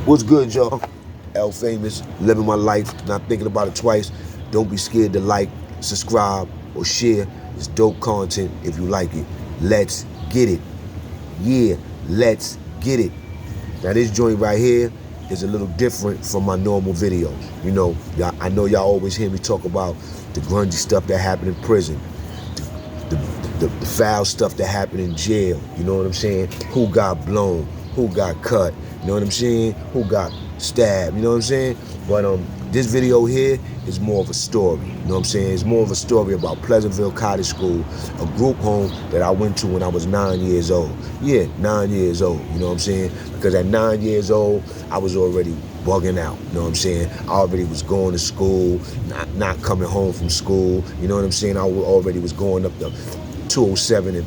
What's good, y'all? L Famous, living my life, not thinking about it twice. Don't be scared to like, subscribe, or share. It's dope content if you like it. Let's get it. Yeah, let's get it. Now this joint right here is a little different from my normal videos. You know, I know y'all always hear me talk about the grungy stuff that happened in prison, the foul stuff that happened in jail. You know what I'm saying? Who got blown? Who got cut? You know what I'm saying? Who got stabbed? You know what I'm saying? But this video here is more of a story. You know what I'm saying? It's more of a story about Pleasantville Cottage School, a group home that I went to when I was 9 years old. Yeah, 9 years old. You know what I'm saying? Because at 9 years old, I was already bugging out. You know what I'm saying? I already was going to school, not coming home from school. You know what I'm saying? I already was going up the 207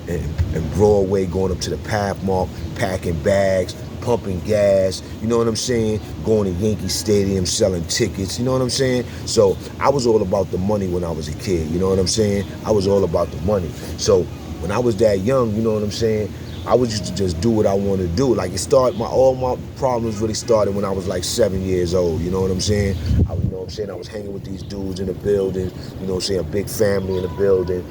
and Broadway, going up to the Pathmark, packing bags, pumping gas, you know what I'm saying? Going to Yankee Stadium, selling tickets, you know what I'm saying? So I was all about the money when I was a kid, you know what I'm saying? I was all about the money. So when I was that young, you know what I'm saying? I was used to just do what I wanted to do. Like all my problems really started when I was like 7 years old, you know what I'm saying? You know what I'm saying? I was hanging with these dudes in the building, you know what I'm saying? A big family in the building.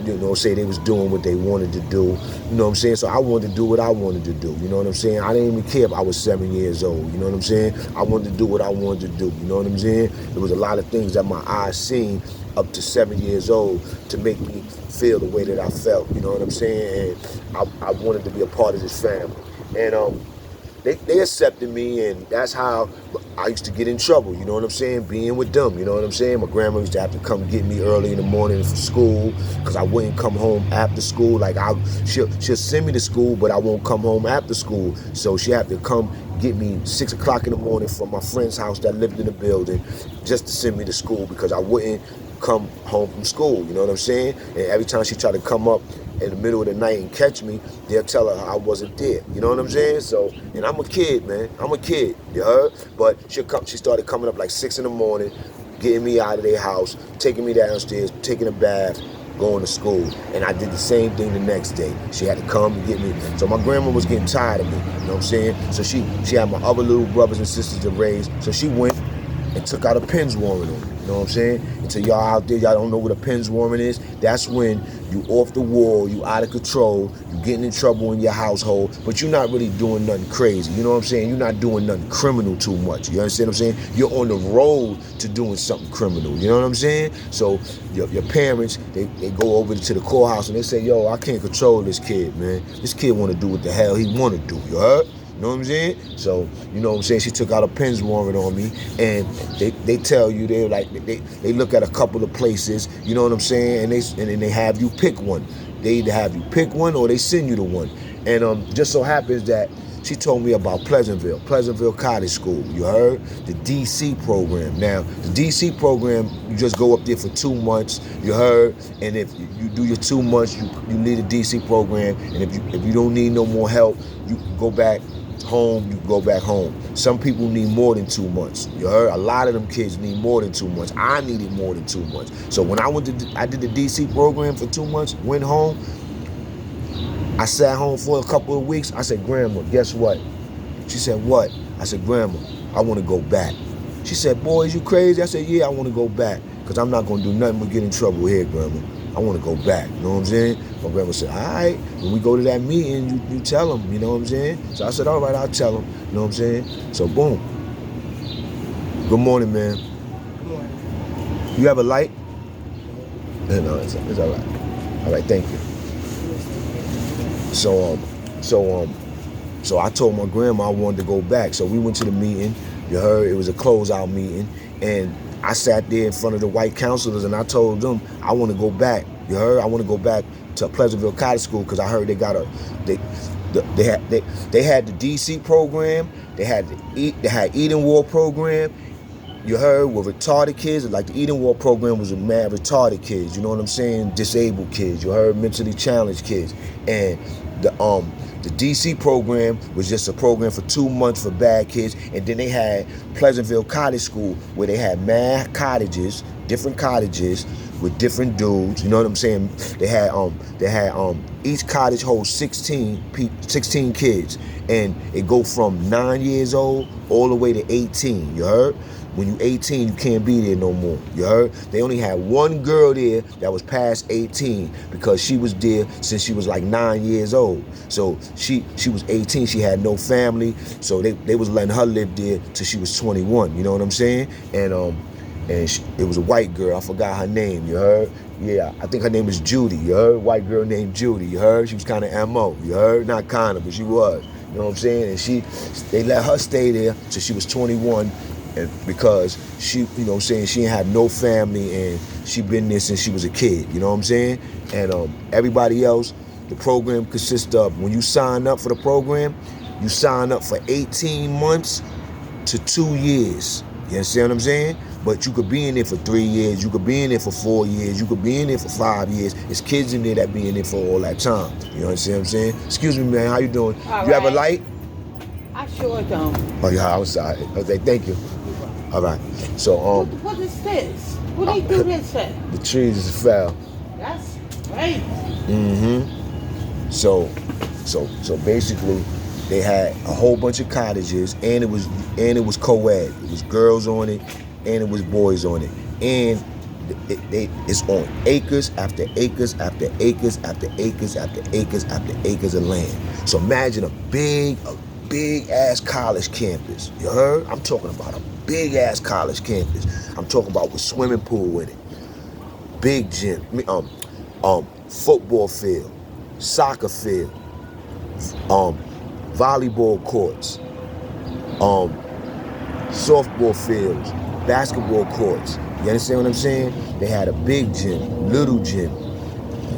You know, say they was doing what they wanted to do. You know what I'm saying? So I wanted to do what I wanted to do. You know what I'm saying? I didn't even care if I was 7 years old. You know what I'm saying? I wanted to do what I wanted to do. You know what I'm saying? There was a lot of things that my eyes seen up to 7 years old to make me feel the way that I felt. You know what I'm saying? And I wanted to be a part of this family. And they accepted me, and that's how I used to get in trouble, you know what I'm saying, being with them, you know what I'm saying. My grandma used to have to come get me early in the morning for school because I wouldn't come home after school. Like she'll send me to school, but I won't come home after school. So she had to come get me 6 o'clock in the morning from my friend's house that lived in the building just to send me to school because I wouldn't come home from school, you know what I'm saying? And every time she tried to come up in the middle of the night and catch me, they'll tell her I wasn't there. You know what I'm saying? So, and I'm a kid, man. I'm a kid, you heard? But she started coming up like 6 in the morning, getting me out of their house, taking me downstairs, taking a bath, going to school. And I did the same thing the next day. She had to come and get me. So my grandma was getting tired of me, you know what I'm saying? So she had my other little brothers and sisters to raise. So she went and took out a Penn's warrant on me. You know what I'm saying? And to y'all out there, y'all don't know what a Penn's warrant is. That's when you off the wall, you out of control, you getting in trouble in your household, but you're not really doing nothing crazy. You know what I'm saying? You're not doing nothing criminal too much. You understand what I'm saying? You're on the road to doing something criminal. You know what I'm saying? So your parents, they go over to the courthouse and they say, yo, I can't control this kid, man. This kid want to do what the hell he want to do. You heard? You know what I'm saying? So, you know what I'm saying? She took out a Penn's warrant on me, and they tell you, they look at a couple of places, you know what I'm saying? And then they have you pick one. They either have you pick one or they send you to one. And just so happens that she told me about Pleasantville Cottage School. You heard? The DC program. Now, the DC program, you just go up there for 2 months. You heard? And if you do your 2 months, you leave the DC program. And if you don't need no more help, you can go back home, you go back home. Some people need more than 2 months. You heard? A lot of them kids need more than 2 months. I needed more than 2 months. So when I did the DC program for 2 months, went home, I sat home for a couple of weeks. I said, Grandma, guess what? She said, what? I said, Grandma, I want to go back. She said, boy, is you crazy? I said, yeah, I want to go back because I'm not going to do nothing but get in trouble here, Grandma. I want to go back, you know what I'm saying? My grandma said, all right, when we go to that meeting, you tell them, you know what I'm saying? So I said, all right, I'll tell them, you know what I'm saying? So boom. Good morning, man. Good morning. You have a light? No, it's all right. All right, thank you. So I told my grandma I wanted to go back. So we went to the meeting. You heard? It was a closeout meeting. And I sat there in front of the white counselors and I told them I want to go back. You heard? I want to go back to Pleasantville Cottage School because I heard they had the DC program, they had Eden War program. You heard, with retarded kids, like the Eden War program was a mad retarded kids, you know what I'm saying? Disabled kids, you heard, mentally challenged kids. And the DC program was just a program for 2 months for bad kids. And then they had Pleasantville Cottage School where they had mad cottages, different cottages with different dudes. You know what I'm saying? They had each cottage holds 16 kids, and it go from 9 years old all the way to 18. You heard? When you 18, you can't be there no more. You heard? They only had one girl there that was past 18 because she was there since she was like 9 years old. So she was 18. She had no family, so they was letting her live there till she was 21. You know what I'm saying? And it was a white girl. I forgot her name. You heard? Yeah, I think her name is Judy. You heard? White girl named Judy. You heard? She was kind of MO. You heard? Not kind of, but she was. You know what I'm saying? And they let her stay there till she was 21. And because she, you know what I'm saying, she ain't had no family and she been there since she was a kid, you know what I'm saying? And everybody else, the program consists of, when you sign up for the program, you sign up for 18 months to 2 years. You understand what I'm saying? But you could be in there for 3 years, you could be in there for 4 years, you could be in there for 5 years. There's kids in there that be in there for all that time. You understand what I'm saying? Excuse me, man, how you doing? All you have a right. light? I sure don't. Oh, yeah, I'm sorry. Okay, thank you. All right. So What is this? What do you do this at? the trees is fell. That's great. Mm-hmm. So basically, they had a whole bunch of cottages, and it was co-ed. It was girls on it, and it was boys on it, and it's on acres after acres after acres after acres after acres after acres of land. So imagine a big ass college campus. You heard? I'm talking about a big ass college campus. I'm talking about with swimming pool in it, big gym, football field, soccer field, volleyball courts, softball fields, basketball courts. You understand what I'm saying? They had a big gym, little gym.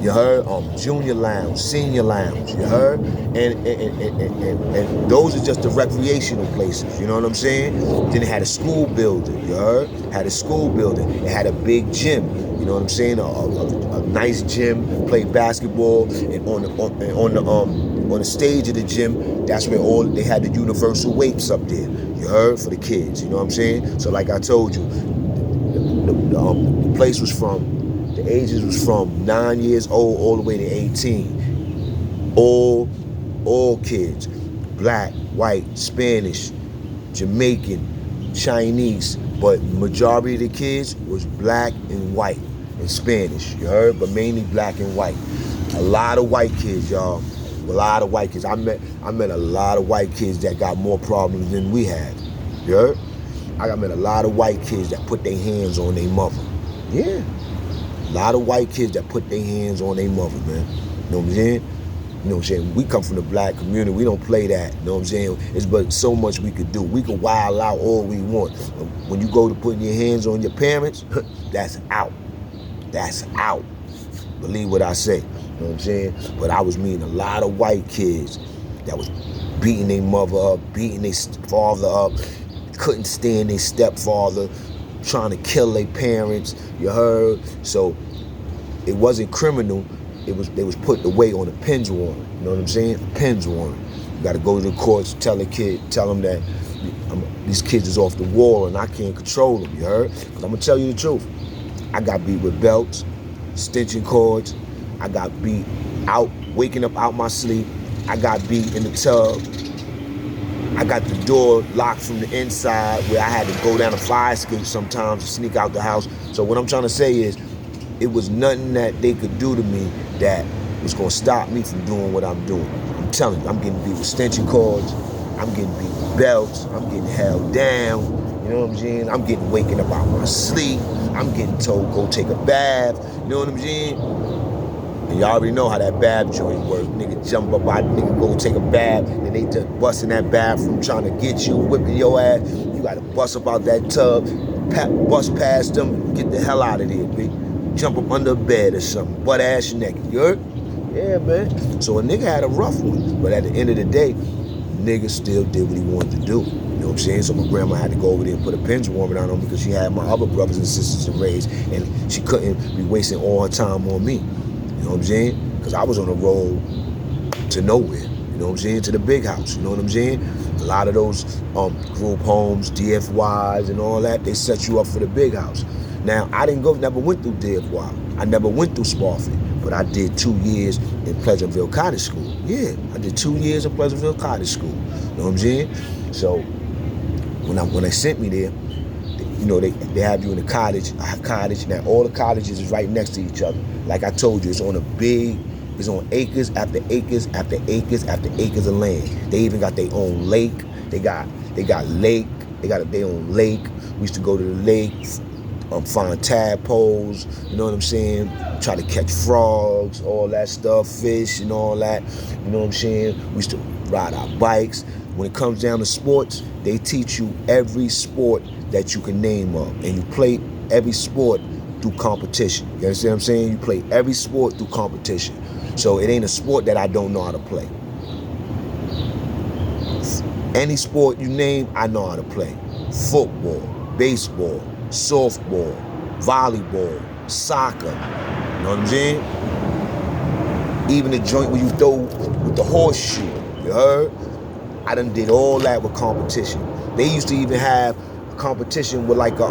You heard? Junior lounge, senior lounge. You heard? And those are just the recreational places. You know what I'm saying? Then it had a school building. You heard? Had a school building. It had a big gym. You know what I'm saying? A nice gym. Played basketball, and on the stage of the gym, that's where they had the universal weights up there. You heard? For the kids. You know what I'm saying? So like I told you, the place was the ages was from 9 years old all the way to 18. All kids, black, white, Spanish, Jamaican, Chinese, but majority of the kids was black and white and Spanish, you heard? But mainly black and white. A lot of white kids, y'all. A lot of white kids. I met a lot of white kids that got more problems than we had. You heard? I met a lot of white kids that put their hands on their mother. Yeah. A lot of white kids that put their hands on their mother, man. You know what I'm saying? You know what I'm saying? We come from the black community. We don't play that. You know what I'm saying? It's but so much we could do. We could wild out all we want. When you go to putting your hands on your parents, that's out. That's out. Believe what I say. You know what I'm saying? But I was meeting a lot of white kids that was beating their mother up, beating their father up, couldn't stand their stepfather, trying to kill their parents, you heard? So it wasn't criminal. They was put away on a pens warrant. You know what I'm saying? A pens warrant. You got to go to the courts, tell them that these kids is off the wall and I can't control them. You heard? Because I'm gonna tell you the truth. I got beat with belts, extension cords. I got beat out, waking up out my sleep. I got beat in the tub. I got the door locked from the inside where I had to go down a fire escape sometimes to sneak out the house. So what I'm trying to say is, it was nothing that they could do to me that was gonna stop me from doing what I'm doing. I'm telling you, I'm getting beat with extension cords. I'm getting beat with belts. I'm getting held down. You know what I'm saying? I'm getting waking up out my sleep. I'm getting told go take a bath. You know what I'm saying? And y'all already know how that bath joint work. Nigga jump up out, nigga go take a bath, and they just busting that bathroom trying to get you, whipping your ass. You gotta bust up out that tub, bust past them, and get the hell out of there, bitch. Jump up under a bed or something, butt ass naked. You heard? Yeah, man. So a nigga had a rough one, but at the end of the day, nigga still did what he wanted to do. You know what I'm saying? So my grandma had to go over there and put a pens warrant on him because she had my other brothers and sisters to raise, and she couldn't be wasting all her time on me. You know what I'm saying? Because I was on a road to nowhere. You know what I'm saying? To the big house. You know what I'm saying? A lot of those group homes, DFYs and all that, they set you up for the big house. Now, I never went through DFY. I never went through Spofford, but I did 2 years in Pleasantville Cottage School. Yeah, I did 2 years in Pleasantville Cottage School. You know what I'm saying? So when they sent me there, you know, they have you in a cottage. Now all the cottages is right next to each other. Like I told you, it's on acres after acres after acres after acres of land. They even got their own lake. They got their own lake. We used to go to the lake, find tadpoles, you know what I'm saying? Try to catch frogs, all that stuff, fish and all that, you know what I'm saying? We used to ride our bikes. When it comes down to sports, they teach you every sport that you can name up, and you play every sport through competition. You understand what I'm saying? You play every sport through competition. So it ain't a sport that I don't know how to play. Any sport you name, I know how to play. Football, baseball, softball, volleyball, soccer, you know what I'm saying? Even the joint where you throw with the horseshoe, you heard? I done did all that with competition. They used to even have a competition with like a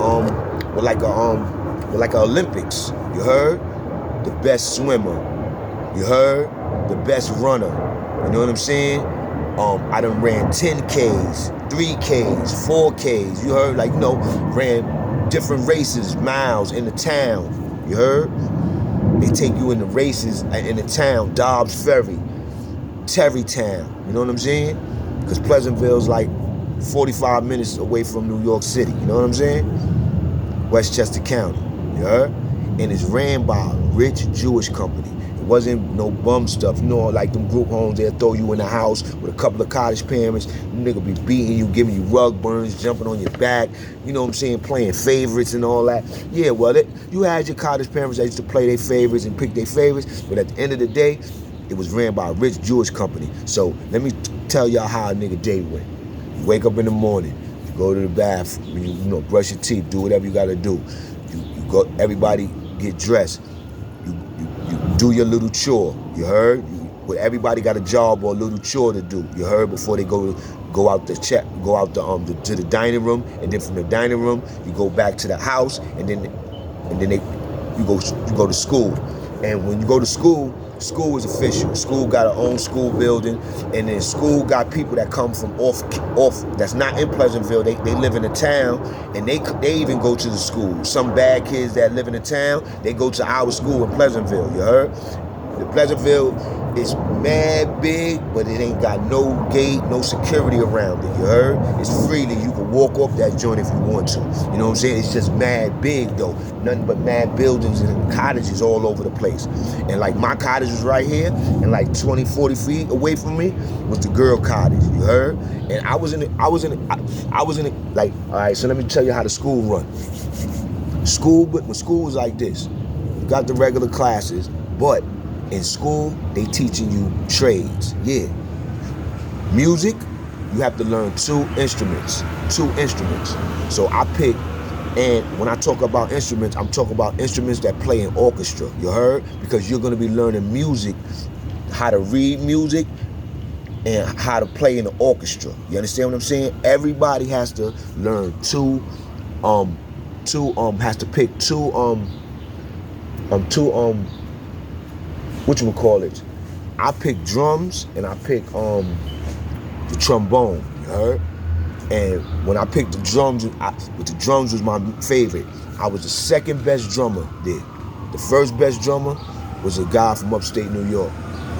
Olympics, you heard? The best swimmer, you heard? The best runner, you know what I'm saying? I done ran 10Ks, 3Ks, 4Ks, you heard? Like, you know, ran different races, miles in the town, you heard? They take you in the races in the town, Dobbs Ferry, Terrytown, you know what I'm saying? Because Pleasantville's like 45 minutes away from New York City, you know what I'm saying? Westchester County, you heard? And it's ran by a rich Jewish company. It wasn't no bum stuff, you know, like them group homes, they'll throw you in the house with a couple of cottage parents, nigga be beating you, giving you rug burns, jumping on your back, you know what I'm saying, playing favorites and all that. Yeah, well, you had your cottage parents that used to play their favorites and pick their favorites, but at the end of the day, it was ran by a rich Jewish company. So let me tell y'all how a nigga day went. You wake up in the morning, you go to the bathroom, you know, brush your teeth, do whatever you gotta do. You go, everybody get dressed. You do your little chore, you heard? Everybody got a job or a little chore to do, you heard? Before they go out to the dining room, and then from the dining room you go back to the house, and then you go to school. And when you go to school is official. School got her own school building, and then school got people that come from off that's not in Pleasantville. They live in the town, and they even go to the school. Some bad kids that live in the town, they go to our school in Pleasantville, you heard? The Pleasantville is mad big, but it ain't got no gate, no security around it, you heard? It's freely, you can walk off that joint if you want to. You know what I'm saying? It's just mad big though. Nothing but mad buildings and cottages all over the place. And like my cottage was right here, and like 20, 40 feet away from me was the girl cottage, you heard? And I was in it, like, all right, so let me tell you how the school run. When school was like this, you got the regular classes, but in school, they teaching you trades, yeah. Music, you have to learn two instruments. So I picked, and when I talk about instruments, I'm talking about instruments that play in orchestra, you heard? Because you're gonna be learning music, how to read music, and how to play in the orchestra. You understand what I'm saying? Everybody has to learn has to pick two whatchamacallit. I picked drums and I picked the trombone, you heard? And when I picked the drums, the drums was my favorite. I was the second best drummer there. The first best drummer was a guy from upstate New York,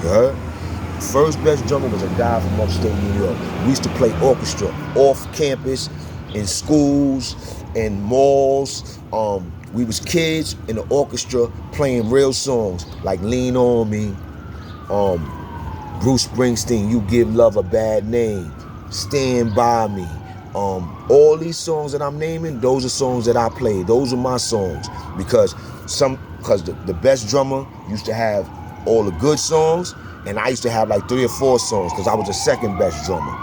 you heard? The first best drummer was a guy from upstate New York. We used to play orchestra off campus, in schools, in malls. We was kids in the orchestra playing real songs like Lean On Me, Bruce Springsteen, You Give Love a Bad Name, Stand By Me. All these songs that I'm naming, those are songs that I played. Those are my songs because the best drummer used to have all the good songs, and I used to have like 3 or 4 songs because I was the second best drummer.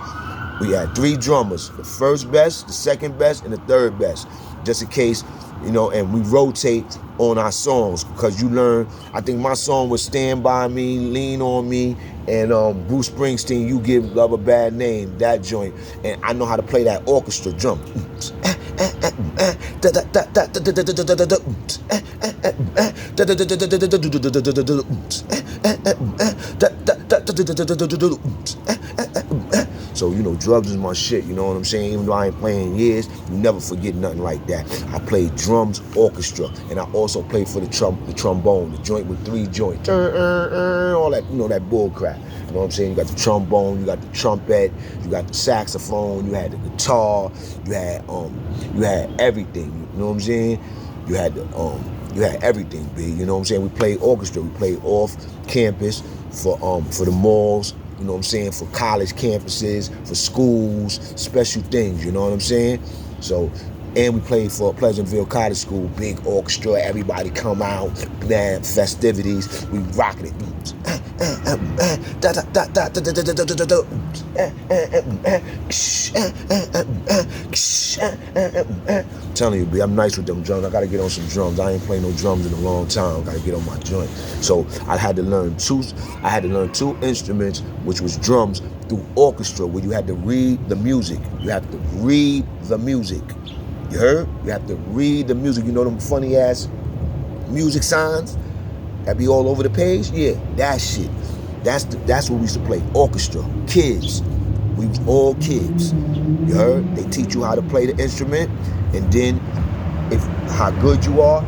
We had 3 drummers, the first best, the second best, and the third best, just in case, you know, and we rotate on our songs because you learn, I think my song was Stand By Me, Lean On Me, and Bruce Springsteen, You Give Love a Bad Name, that joint. And I know how to play that orchestra drum. So, you know, drugs is my shit, you know what I'm saying? Even though I ain't playing years, you never forget nothing like that. I played drums, orchestra, and I also played for the trombone, the joint with 3 joints. All that, you know, that bull crap. You know what I'm saying? You got the trombone, you got the trumpet, you got the saxophone, you had the guitar, you had everything, you know what I'm saying? You had everything, B. You know what I'm saying? We played orchestra, we played off campus for the malls, you know what I'm saying, for college campuses, for schools, special things, you know what I'm saying? So, and we played for Pleasantville College School, big orchestra, everybody come out, man, festivities, we rocking it. Telling you, B, I'm nice with them drums. I gotta get on some drums. I ain't played no drums in a long time. Gotta get on my joint. So I had to learn two instruments, which was drums, through orchestra, where you had to read the music. You have to read the music. You heard? You have to read the music. You know them funny ass music signs that be all over the page? Yeah, that shit. That's what we used to play. Orchestra. Kids. We was all kids. You heard? They teach you how to play the instrument, and then if how good you are,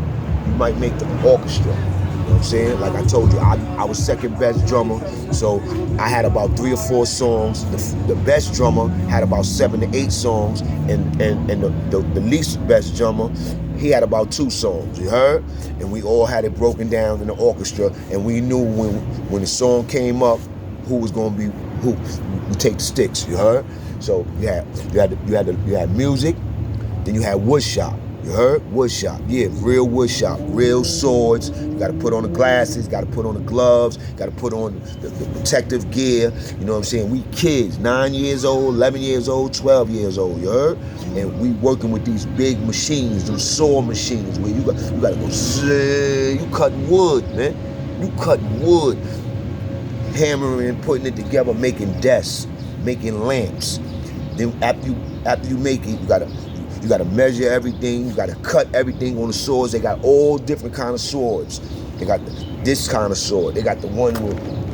you might make the orchestra. You know what I'm saying? Like I told you, I was second best drummer, so I had about 3 or 4 songs. The best drummer had about 7 to 8 songs, and the least best drummer, he had about 2 songs, you heard? And we all had it broken down in the orchestra, and we knew when the song came up, who was gonna be who. We take the sticks, you heard? So you had music, then you had wood shop. You heard? Wood shop. Yeah, real wood shop. Real swords. You gotta put on the glasses, gotta put on the gloves, gotta put on the protective gear. You know what I'm saying? We kids, 9 years old, 11 years old, 12 years old, you heard? And we working with these big machines, those saw machines where you gotta go, you cutting wood, man. You cutting wood. Hammering, putting it together, making desks, making lamps. Then after you make it, you gotta measure everything. You gotta cut everything on the swords. They got all different kind of swords. They got this kind of sword. They got the one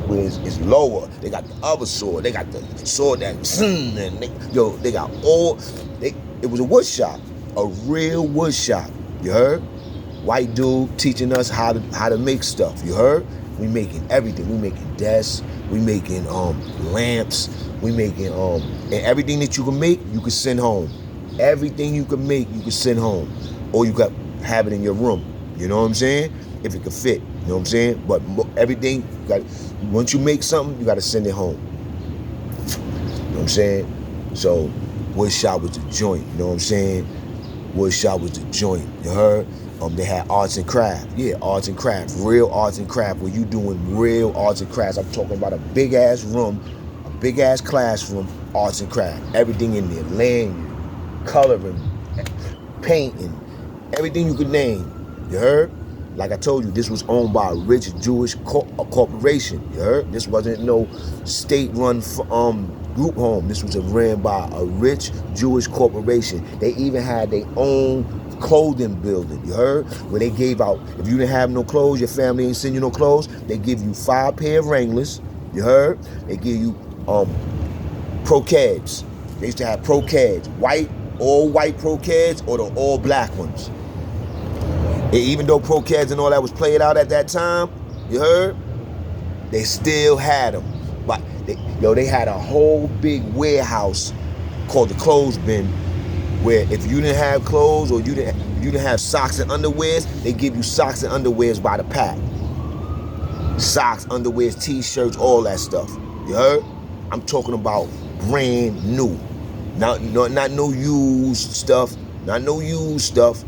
where it's lower. They got the other sword. They got the sword that and they got all. It was a wood shop, a real wood shop. You heard? White dude teaching us how to make stuff. You heard? We making everything. We making desks. We making lamps. We making and everything that you can make, you can send home. Everything you can make, you can send home, or you got have it in your room. You know what I'm saying? If it can fit. You know what I'm saying? But everything once you make something, you got to send it home. You know what I'm saying? So wood shop was the joint. You know what I'm saying? Wood shop was the joint. You heard? They had arts and craft. Yeah, arts and craft. Real arts and craft where you doing real arts and crafts. I'm talking about a big ass room, a big ass classroom, arts and craft. Everything in there. Laying, coloring, painting, everything you could name. You heard? Like I told you, this was owned by a rich Jewish corporation. You heard? This wasn't no state-run group home. This was ran by a rich Jewish corporation. They even had their own clothing building, you heard? Where they gave out, if you didn't have no clothes, your family ain't send you no clothes, they give you 5 pair of Wranglers, you heard? They give you Pro-Cads. They used to have Pro-Cads, all white Pro-Cads or the all black ones. And even though Pro-Cads and all that was played out at that time, you heard? They still had them. But they had a whole big warehouse called the clothes bin, where if you didn't have clothes or you didn't have socks and underwears, they give you socks and underwears by the pack. Socks, underwears, t-shirts, all that stuff. You heard? I'm talking about brand new. Not no used stuff. Not no used stuff.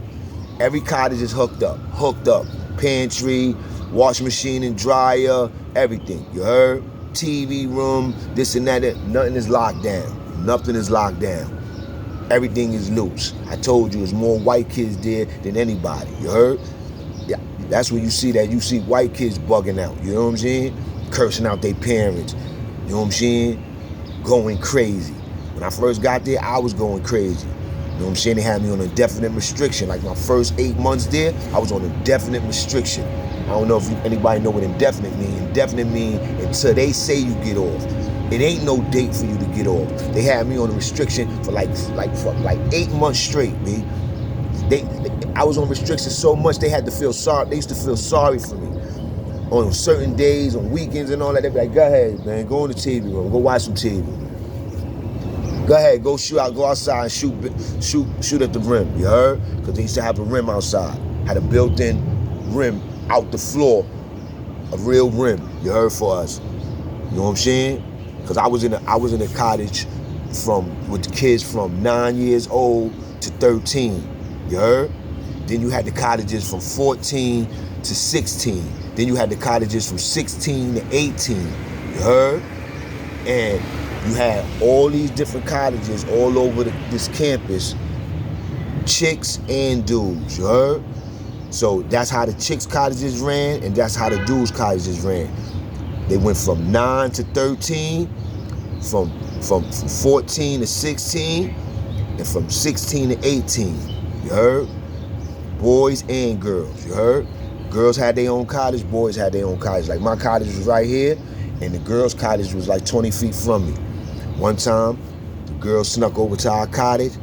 Every cottage is hooked up. Pantry, washing machine and dryer, everything. You heard? TV room, this and that. Nothing is locked down. Nothing is locked down. Everything is loose. I told you, there's more white kids there than anybody. You heard? Yeah, that's when you see that. You see white kids bugging out. You know what I'm saying? Cursing out their parents. You know what I'm saying? Going crazy. When I first got there, I was going crazy. You know what I'm saying? They had me on a definite restriction. Like my first 8 months there, I was on a definite restriction. I don't know if anybody know what indefinite mean. Indefinite mean until they say you get off. It ain't no date for you to get off. They had me on a restriction for like 8 months straight, man. I was on restriction so much they had to feel sorry. They used to feel sorry for me. On certain days, on weekends and all that, they'd be like, go ahead, man, go in the TV room, go watch some TV. Go ahead, go outside and shoot at the rim, you heard? Because they used to have a rim outside. Had a built-in rim out the floor, a real rim, you heard, for us. You know what I'm saying? Because I was in a cottage with the kids from 9 years old to 13, you heard? Then you had the cottages from 14 to 16. Then you had the cottages from 16 to 18, you heard? And you had all these different cottages all over this campus, chicks and dudes, you heard? So that's how the chicks' cottages ran, and that's how the dudes' cottages ran. They went from 9 to 13, from 14 to 16, and from 16 to 18, you heard? Boys and girls, you heard? Girls had their own cottage, boys had their own cottage. Like my cottage was right here, and the girls' cottage was like 20 feet from me. One time, the girls snuck over to our cottage.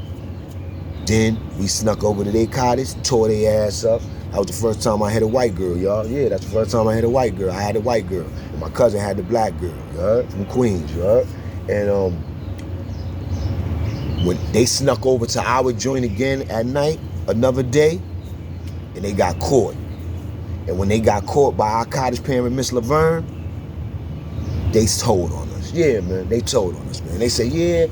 Then we snuck over to their cottage, tore their ass up. That was the first time I had a white girl, y'all. Yeah, that's the first time I had a white girl. I had a white girl. And my cousin had the black girl, you heard? From Queens, you heard? And when they snuck over to our joint again at night, another day, and they got caught. And when they got caught by our cottage parent, Miss Laverne, they told on us. Yeah, man, they told on us, man. They said, yeah,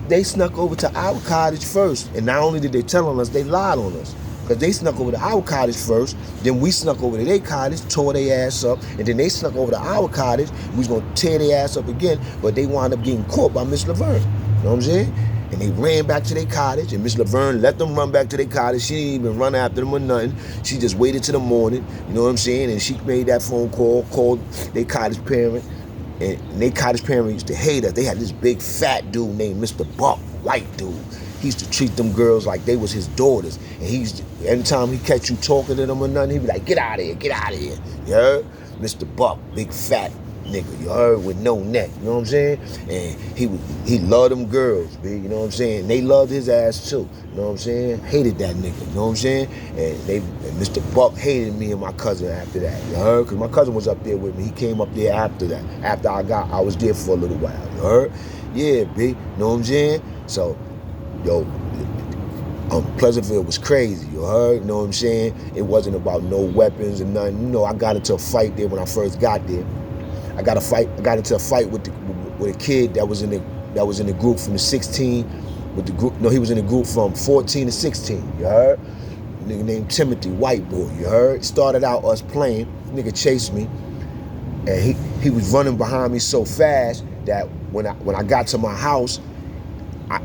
they snuck over to our cottage first. And not only did they tell on us, they lied on us. Because they snuck over to our cottage first, then we snuck over to their cottage, tore their ass up, and then they snuck over to our cottage, we was gonna tear their ass up again, but they wound up getting caught by Miss Laverne. You know what I'm saying? And they ran back to their cottage, and Miss Laverne let them run back to their cottage. She didn't even run after them or nothing. She just waited till the morning, you know what I'm saying? And she made that phone call, called their cottage parent, and their cottage parent used to hate us. They had this big fat dude named Mr. Buck, white dude. He used to treat them girls like they was his daughters. And he used to, every time he catch you talking to them or nothing, he'd be like, get out of here, get out of here. You heard? Mr. Buck, big fat nigga, you heard, with no neck, you know what I'm saying? And he loved them girls, B, you know what I'm saying? They loved his ass too, you know what I'm saying? Hated that nigga, you know what I'm saying? And Mr. Buck hated me and my cousin after that, you heard? Because my cousin was up there with me. He came up there after that. After I was there for a little while, you heard? Yeah, B, you know what I'm saying? So, yo, Pleasantville was crazy, you heard? You know what I'm saying? It wasn't about no weapons and nothing. You know, I got into a fight there when I first got there. I got into a fight with a kid that was in the group from the 16 with the group. No, he was in the group from 14 to 16. You heard? A nigga named Timothy, white boy. You heard? Started out us playing. Nigga chased me, and he was running behind me so fast that when I got to my house, I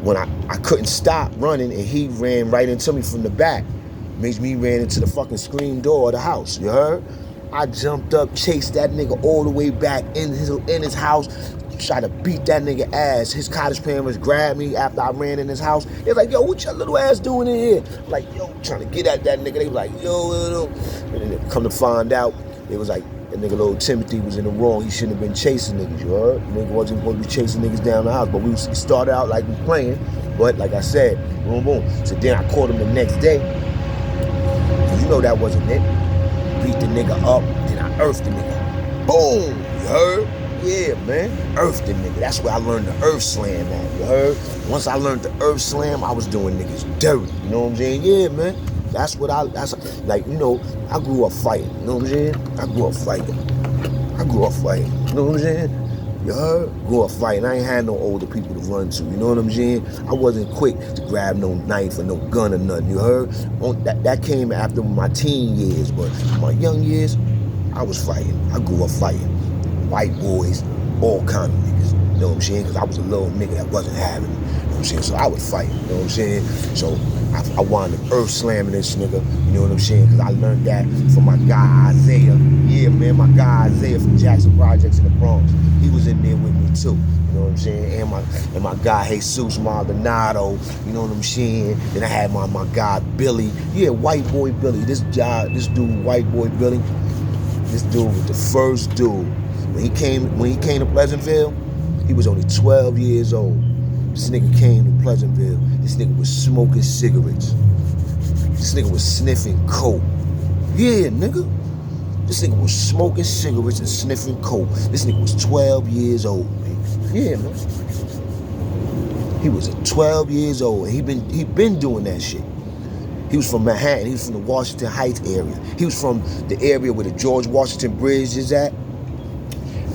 couldn't stop running, and he ran right into me from the back. Makes me ran into the fucking screen door of the house. You heard? I jumped up, chased that nigga all the way back in his house, tried to beat that nigga ass. His cottage parents grabbed me after I ran in his house. They was like, yo, what your little ass doing in here? I'm like, yo, trying to get at that nigga. They was like, yo. And then come to find out, it was like, that nigga little Timothy was in the wrong. He shouldn't have been chasing niggas, you heard? The nigga wasn't supposed to be chasing niggas down the house. But we started out like we playing. But like I said, boom, boom. So then I caught him the next day. Cause you know that wasn't it. Beat the nigga up, then I earthed the nigga. Boom, you heard? Yeah, man, earthed the nigga. That's where I learned the earth slam at, you heard? Once I learned the earth slam, I was doing niggas dirty, you know what I'm saying? Yeah, man, that's like, you know, I grew up fighting, you know what I'm saying? I grew up fighting, you know what I'm saying? You heard? Grew up fighting. I ain't had no older people to run to. You know what I'm saying? I wasn't quick to grab no knife or no gun or nothing. You heard? That came after my teen years, but my young years, I was fighting. I grew up fighting. White boys, all kind of niggas. You know what I'm saying? Because I was a little nigga that wasn't having it. You know what I'm saying? So I was fighting. You know what I'm saying? So I wound up earth slamming this nigga. You know what I'm saying? Because I learned that from my guy Isaiah. Yeah, man, my guy Isaiah from Jackson Projects in the Bronx. He was in there with me too. You know what I'm saying? And my guy Jesus Maldonado, you know what I'm saying? Then I had my guy Billy. Yeah, white boy Billy. This dude, white boy Billy, this dude was the first dude. When he came to Pleasantville, he was only 12 years old. This nigga came to Pleasantville. This nigga was smoking cigarettes. This nigga was sniffing coke. Yeah, nigga. This nigga was smoking cigarettes and sniffing coke. This nigga was 12 years old, man. Yeah, man. He was 12 years old, and he been doing that shit. He was from Manhattan. He was from the Washington Heights area. He was from the area where the George Washington Bridge is at.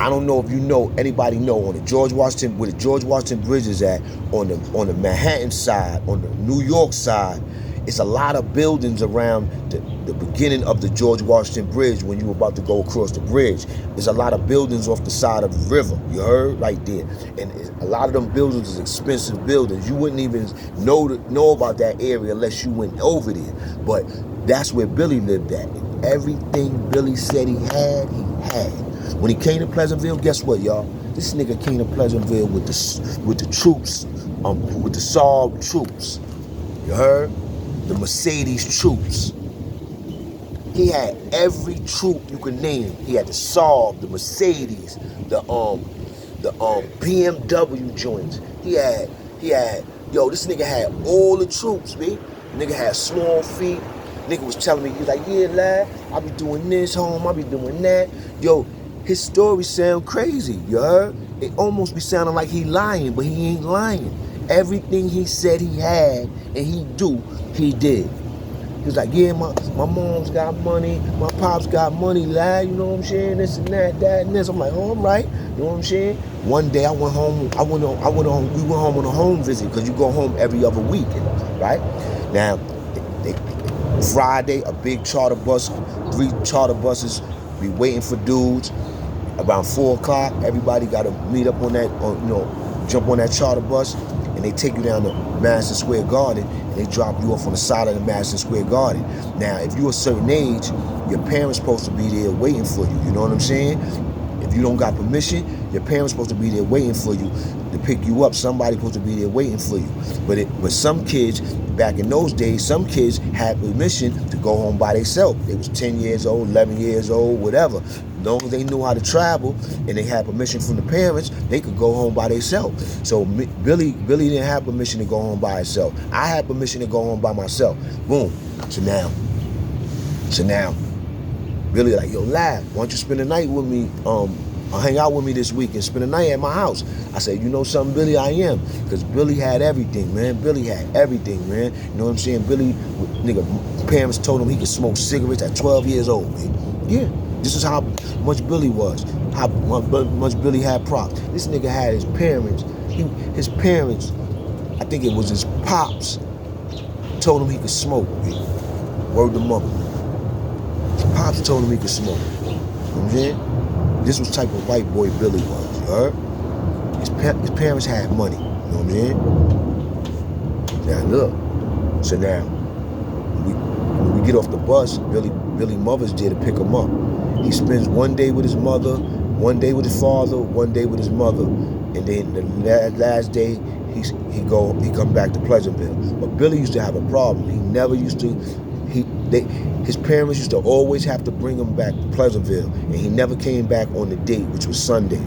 I don't know if anybody know on the George Washington, where the George Washington Bridge is at, on the Manhattan side, on the New York side. It's a lot of buildings around the beginning of the George Washington Bridge when you were about to go across the bridge. There's a lot of buildings off the side of the river. You heard? Right there. And a lot of them buildings is expensive buildings. You wouldn't even know about that area unless you went over there. But that's where Billy lived at. Everything Billy said he had, he had. When he came to Pleasantville, guess what, y'all? This nigga came to Pleasantville with the troops, with the Saab troops. You heard? The Mercedes troops. He had every troop you could name. He had the Saab, the Mercedes, the BMW joints. He had, this nigga had all the troops, man. Nigga had small feet. Nigga was telling me, he was like, yeah, lad, I be doing this, home, I be doing that. Yo, his stories sound crazy, you heard? It almost be sounding like he lying, but he ain't lying. Everything he said he had and he do, he did. He was like, yeah, my mom's got money, my pops got money, lad, you know what I'm saying? This and that and this. I'm like, oh, all right, you know what I'm saying? One day I went home, we went home on a home visit, because you go home every other week, right? Now, Friday, a big charter bus, 3 charter buses, be waiting for dudes. Around 4 o'clock, everybody got to meet up on that, jump on that charter bus, and they take you down to Madison Square Garden, and they drop you off on the side of the Madison Square Garden. Now, if you're a certain age, your parents supposed to be there waiting for you. You know what I'm saying? If you don't got permission, your parents supposed to be there waiting for you to pick you up. Somebody supposed to be there waiting for you. But some kids, back in those days, some kids had permission to go home by themselves. They was 10 years old, 11 years old, whatever. As long as they knew how to travel and they had permission from the parents, they could go home by themselves. So Billy didn't have permission to go home by himself. I had permission to go home by myself. Boom. So now, Billy like, yo, lad, why don't you spend the night with me? Hang out with me this week and spend the night at my house. I said, you know something, Billy, I am. Because Billy had everything, man. Billy had everything, man. You know what I'm saying? Billy, nigga, parents told him he could smoke cigarettes at 12 years old, man. Yeah. This is how much Billy was, how much Billy had props. This nigga had his parents, I think it was his pops, told him he could smoke. Word to mother. His pops told him he could smoke. You know what I'm saying? This was type of white boy Billy was, you heard? His parents had money, you know what I'm saying? Now look, so now, when we get off the bus, Billy mother's there to pick him up. He spends one day with his mother, one day with his father, one day with his mother, and then the last day he come back to Pleasantville. But Billy used to have a problem. He never used to. His parents used to always have to bring him back to Pleasantville, and he never came back on the date, which was Sunday.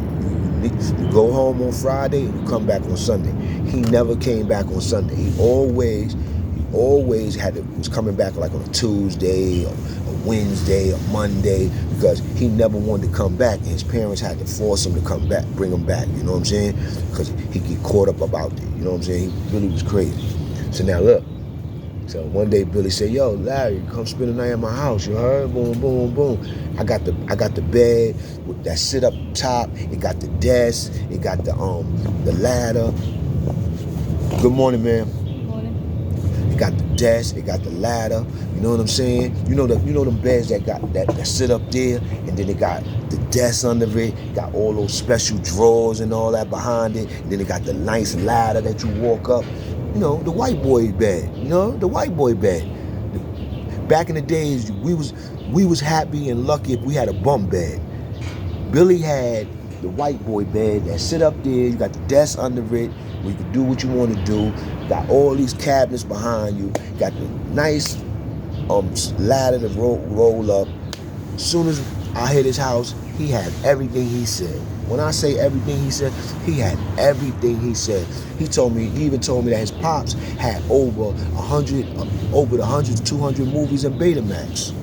You go home on Friday and you come back on Sunday. He never came back on Sunday. He always was coming back like on a Tuesday or a Wednesday or Monday, because he never wanted to come back, and his parents had to force him to come back, bring him back, you know what I'm saying? Because he get caught up about it, you know what I'm saying? He really was crazy. So now look, so one day Billy said, yo, Larry, come spend the night at my house, you heard? Boom, boom, boom. I got the bed with that sit up top, it got the desk, it got the ladder. Good morning, ma'am. It got the desk, it got the ladder, you know what I'm saying? You know them beds that got that sit up there, and then it got the desk under it, got all those special drawers and all that behind it, and then it got the nice ladder that you walk up. You know, the white boy bed, the white boy bed. Back in the days, we was happy and lucky if we had a bump bed. Billy had the white boy bed that sit up there. You got the desk under it where you can do what you want to do. You got all these cabinets behind you. You got the nice ladder to roll up. As soon as I hit his house, he had everything he said. When I say everything he said, he had everything he said. He even told me that his pops had over 100 to 200 movies in Betamax.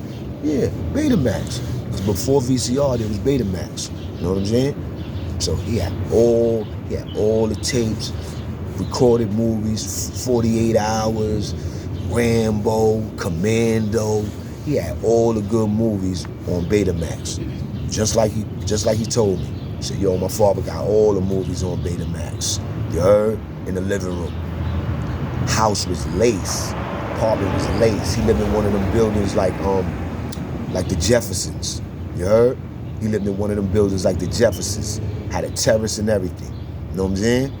Yeah, Betamax. Because before VCR, there was Betamax. You know what I'm saying? So he had all the tapes, recorded movies, 48 Hours, Rambo, Commando. He had all the good movies on Betamax. Just like he told me. He said, yo, my father got all the movies on Betamax. You heard? In the living room. House was lace. Apartment was lace. He lived in one of them buildings like the Jeffersons. You heard? He lived in one of them buildings like the Jeffersons. Had a terrace and everything. You know what I'm saying?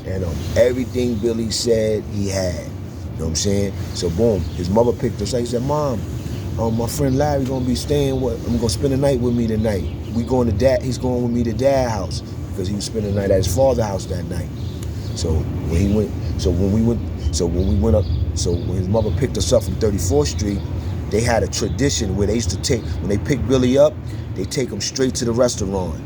And everything Billy said he had. You know what I'm saying? So boom, his mother picked us up. He said, Mom, my friend Larry gonna be staying I'm gonna spend the night with me tonight. He's going with me to Dad's house because he was spending the night at his father's house that night. When his mother picked us up from 34th Street, they had a tradition where they used to when they pick Billy up, they take him straight to the restaurant.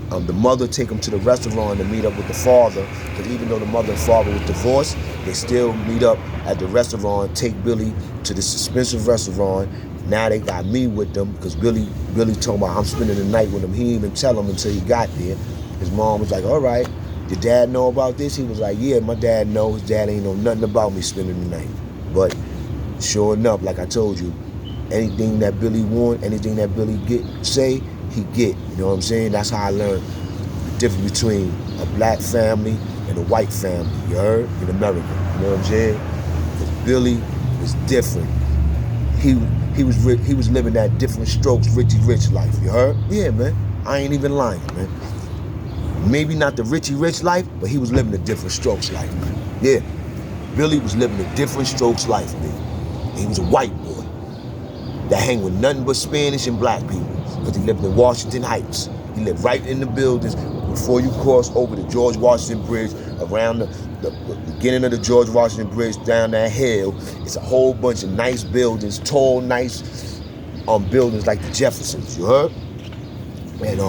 The mother take him to the restaurant to meet up with the father, because even though the mother and father was divorced, they still meet up at the restaurant, take Billy to this expensive restaurant. Now they got me with them, because Billy told me I'm spending the night with him. He didn't even tell him until he got there. His mom was like, all right, your dad know about this? He was like, yeah, my dad know. His dad ain't know nothing about me spending the night. But sure enough, like I told you, anything that Billy want, anything that Billy say, he get. You know what I'm saying? That's how I learned the difference between a black family and a white family, you heard? In America. You know what I'm saying? Because Billy was different. He was living that different strokes, Richie Rich life, you heard? Yeah, man. I ain't even lying, man. Maybe not the Richie Rich life, but he was living a different strokes life, man. Yeah. Billy was living a different strokes life, man. And he was a white boy that hang with nothing but Spanish and black people, because he lived in Washington Heights. He lived right in the buildings before you cross over the George Washington Bridge, around the beginning of the George Washington Bridge, down that hill. It's a whole bunch of nice buildings, tall, nice buildings like the Jeffersons, you heard? And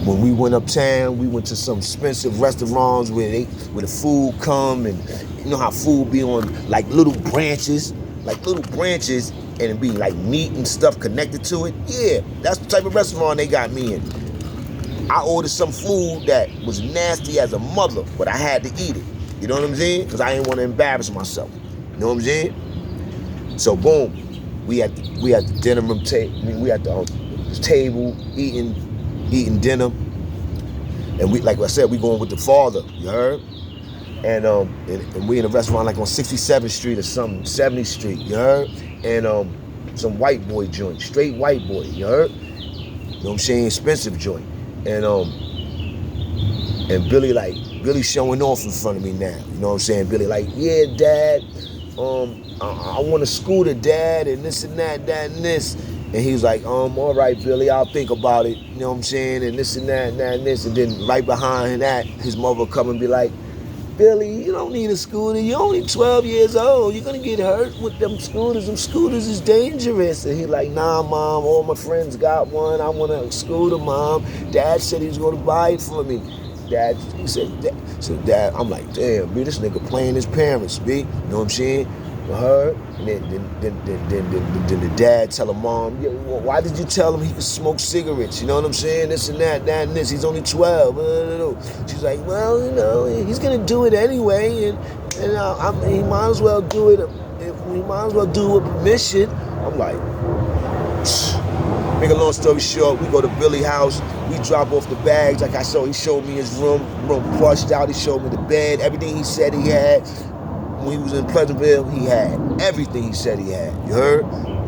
when we went uptown, we went to some expensive restaurants where the food come, and you know how food be on like little branches, and it be like meat and stuff connected to it. Yeah, that's the type of restaurant they got me in. I ordered some food that was nasty as a mother, but I had to eat it. You know what I'm saying? Because I didn't want to embarrass myself. You know what I'm saying? So boom, we at the dinner room table. We at the table eating dinner, and we, like I said, we going with the father. You heard? And we in a restaurant like on 67th Street or something, 70th Street. You heard? And some white boy joint, straight white boy. You heard? You know what I'm saying? Expensive joint. And Billy showing off in front of me now. You know what I'm saying? Billy like, yeah, Dad, I want a scooter, Dad, and this and that and this. And he was like, all right, Billy, I'll think about it. You know what I'm saying? And this and that and this. And then right behind that, his mother come and be like, Billy, you don't need a scooter. You're only 12 years old. You're going to get hurt with them scooters. Them scooters is dangerous. And he like, nah, Mom, all my friends got one. I want a scooter, Mom. Dad said he was going to buy it for me. He said, Dad, I'm like, damn, B, this nigga playing his parents, B. You know what I'm saying? For her. And then the dad tell her mom, yeah, well, why did you tell him he could smoke cigarettes? You know what I'm saying? This and that and this. He's only 12. She's like, well, you know, he's gonna do it anyway, and he might as well do it. He might as well do it with permission. I'm like, make a long story short, we go to Billy's house. We drop off the bags. Like I saw, he showed me his room flushed out. He showed me the bed, everything he said he had. When he was in Pleasantville, he had everything he said he had. You heard?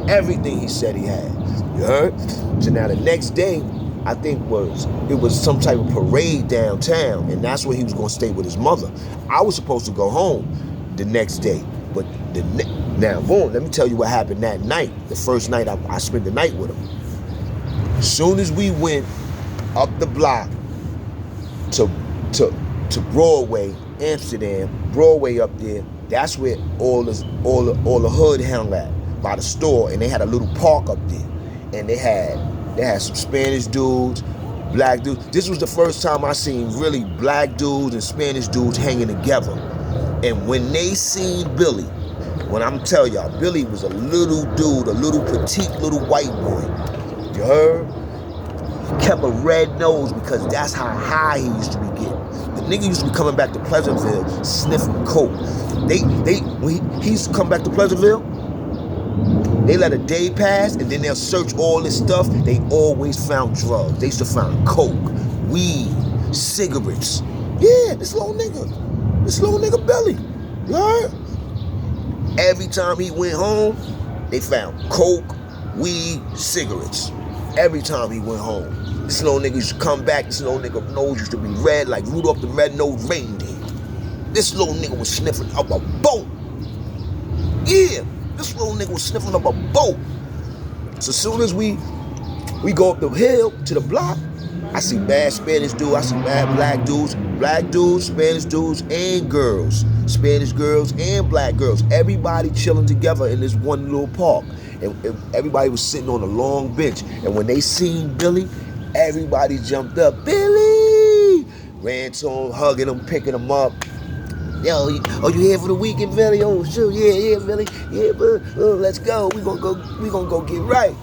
Everything he said he had. You heard? So now the next day, I think it was some type of parade downtown, and that's where he was going to stay with his mother. I was supposed to go home the next day, but now, boom, let me tell you what happened that night. The first night I spent the night with him. As soon as we went up the block to Broadway, Amsterdam, Broadway up there. That's where all the hood hung at, by the store, and they had a little park up there, and they had some Spanish dudes, black dudes. This was the first time I seen really black dudes and Spanish dudes hanging together. And when they seen Billy, when I'm telling y'all, Billy was a little dude, a little petite little white boy. You heard? He kept a red nose because that's how high he used to be getting. The nigga used to be coming back to Pleasantville sniffing coke. When he used to come back to Pleasantville, they let a day pass and then they'll search all this stuff. They always found drugs. They used to find coke, weed, cigarettes. Yeah, this little nigga Billy. You heard? Every time he went home, they found coke, weed, cigarettes. Every time he went home. This little nigga used to come back. This little nigga nose used to be red like Rudolph the Red-Nosed Reindeer. This little nigga was sniffing up a boat. Yeah, this little nigga was sniffing up a boat. So as soon as we go up the hill to the block, I see bad Spanish dudes, I see bad black dudes, Spanish dudes, and girls. Spanish girls and black girls. Everybody chilling together in this one little park. And everybody was sitting on a long bench. And when they seen Billy, everybody jumped up. Billy! Ran to him, hugging him, picking him up. Yo, you here for the weekend, Billy? Oh, shoot, yeah, Billy. Yeah, but let's go. We gonna go get right.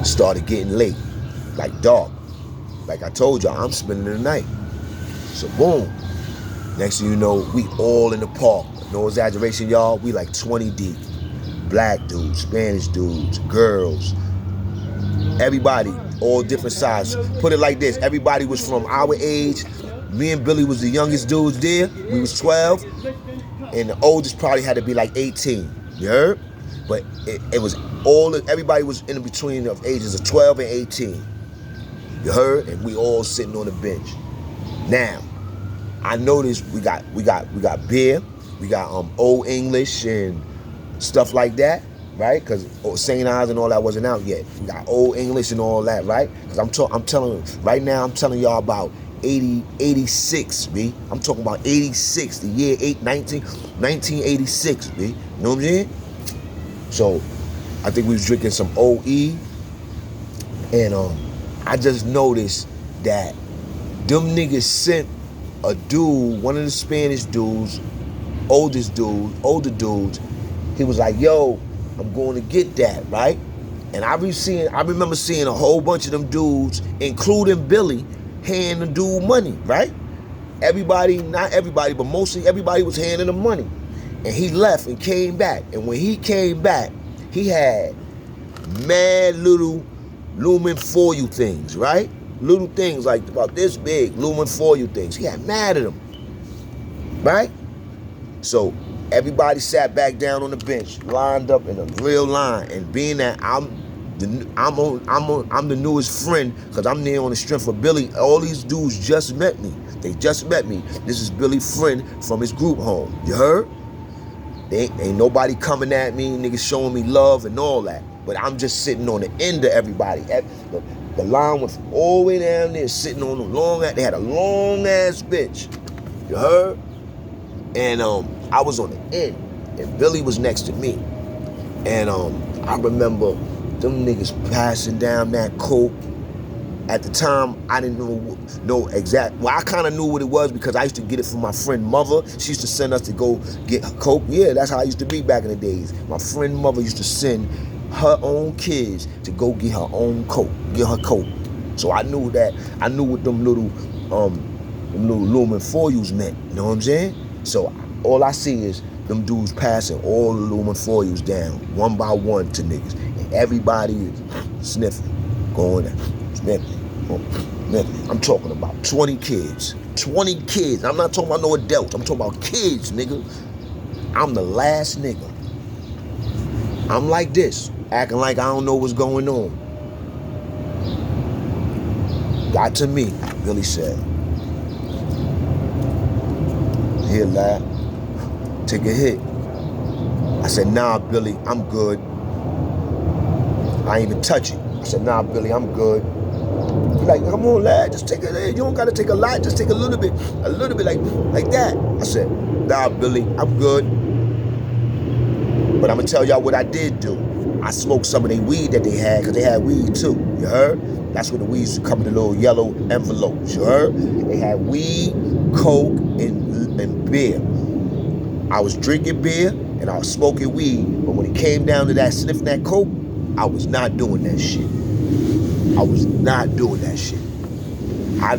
Started getting late, like dark. Like I told y'all, I'm spending the night. So boom. Next thing you know, we all in the park. No exaggeration, y'all. We like 20 deep. Black dudes, Spanish dudes, girls. Everybody, all different sizes. Put it like this. Everybody was from our age. Me and Billy was the youngest dudes there. We was 12. And the oldest probably had to be like 18. You heard? But it was everybody was in between of ages of 12 and 18. You heard? And we all sitting on the bench. Now, I noticed we got beer, we got Old English and stuff like that, right? Because St. Ives and all that wasn't out yet. We got Old English and all that, right? Because I'm telling right now, I'm telling y'all about 86, B. I'm talking about 86, the year 1986, B. You know what I'm saying? So I think we was drinking some OE, and I just noticed that them niggas sent a dude, one of the Spanish dudes, older dudes, he was like, yo, I'm going to get that, right? And I remember seeing a whole bunch of them dudes, including Billy, handing the dude money, right? Everybody, not everybody, but mostly everybody was handing him money. And he left and came back. And when he came back, he had mad little lumen foil things, right? Little things like about this big, lumen foil things. He had mad at them, right? So everybody sat back down on the bench, lined up in a real line. And being that I'm the newest friend, because I'm there on the strength of Billy. All these dudes just met me. They just met me. This is Billy's friend from his group home. You heard? Ain't nobody coming at me, niggas showing me love and all that. But I'm just sitting on the end of everybody. The line was all the way down there, sitting on the they had a long ass bench. You heard? And I was on the end, and Billy was next to me. And I remember them niggas passing down that coke. At the time, I didn't know exact. Well, I kind of knew what it was because I used to get it from my friend Mother. She used to send us to go get coke. Yeah, that's how I used to be back in the days. My friend Mother used to send her own kids to go get her own coke, get her coke. So I knew that. I knew what them little lumen foils meant. You know what I'm saying? So all I see is them dudes passing all the lumen foils down one by one to niggas, and everybody is sniffing, going there, sniffing. I'm talking about 20 kids. 20 kids. I'm not talking about no adults. I'm talking about kids, nigga. I'm the last nigga. I'm like this, acting like I don't know what's going on. Got to me, Billy said. Here, lad. Take a hit. I said, nah, Billy, I'm good. I ain't even touch it. I said, nah, Billy, I'm good. like, come on, lad, just take it in. You don't gotta take a lot, just take a little bit, like that. I said, nah, Billy, I'm good. But I'm gonna tell y'all what I did do. I smoked some of their weed that they had, because they had weed too, you heard? That's when the weed used to come in the little yellow envelopes, you heard? They had weed, coke, and beer. I was drinking beer, and I was smoking weed, but when it came down to that sniffing that coke, I was not doing that shit. I was not doing that shit. I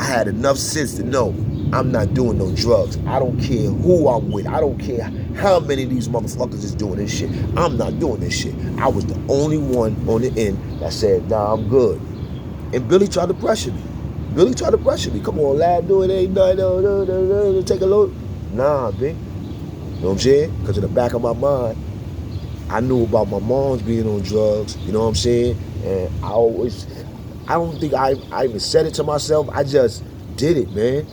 had enough sense to know I'm not doing no drugs. I don't care who I'm with. I don't care how many of these motherfuckers is doing this shit. I'm not doing this shit. I was the only one on the end that said, nah, I'm good. And Billy tried to pressure me. Come on, lad, do it. Ain't nothing. No, take a load. Nah, B. You know what I'm saying? Because in the back of my mind, I knew about my mom's being on drugs. You know what I'm saying? And I don't think I even said it to myself. I just did it, man.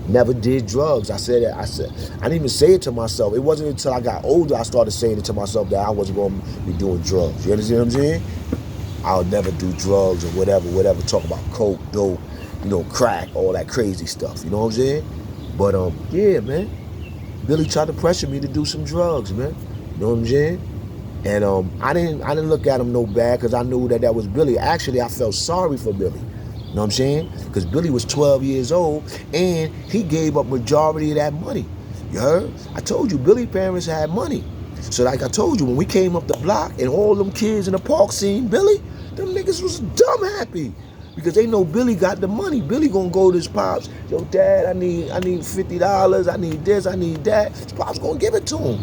Never did drugs. I didn't even say it to myself. It wasn't until I got older I started saying it to myself that I wasn't going to be doing drugs. You understand what I'm saying? I'll never do drugs or whatever. Talk about coke, dope, crack, all that crazy stuff. You know what I'm saying? But yeah, man. Billy tried to pressure me to do some drugs, man. You know what I'm saying? And I didn't look at him no bad, because I knew that was Billy. Actually, I felt sorry for Billy. You know what I'm saying? Because Billy was 12 years old, and he gave up majority of that money. You heard? I told you, Billy's parents had money. So like I told you, when we came up the block and all them kids in the park seen Billy, them niggas was dumb happy. Because they know Billy got the money. Billy gonna go to his pops. Yo, Dad, I need $50. I need this, I need that. His pops gonna give it to him.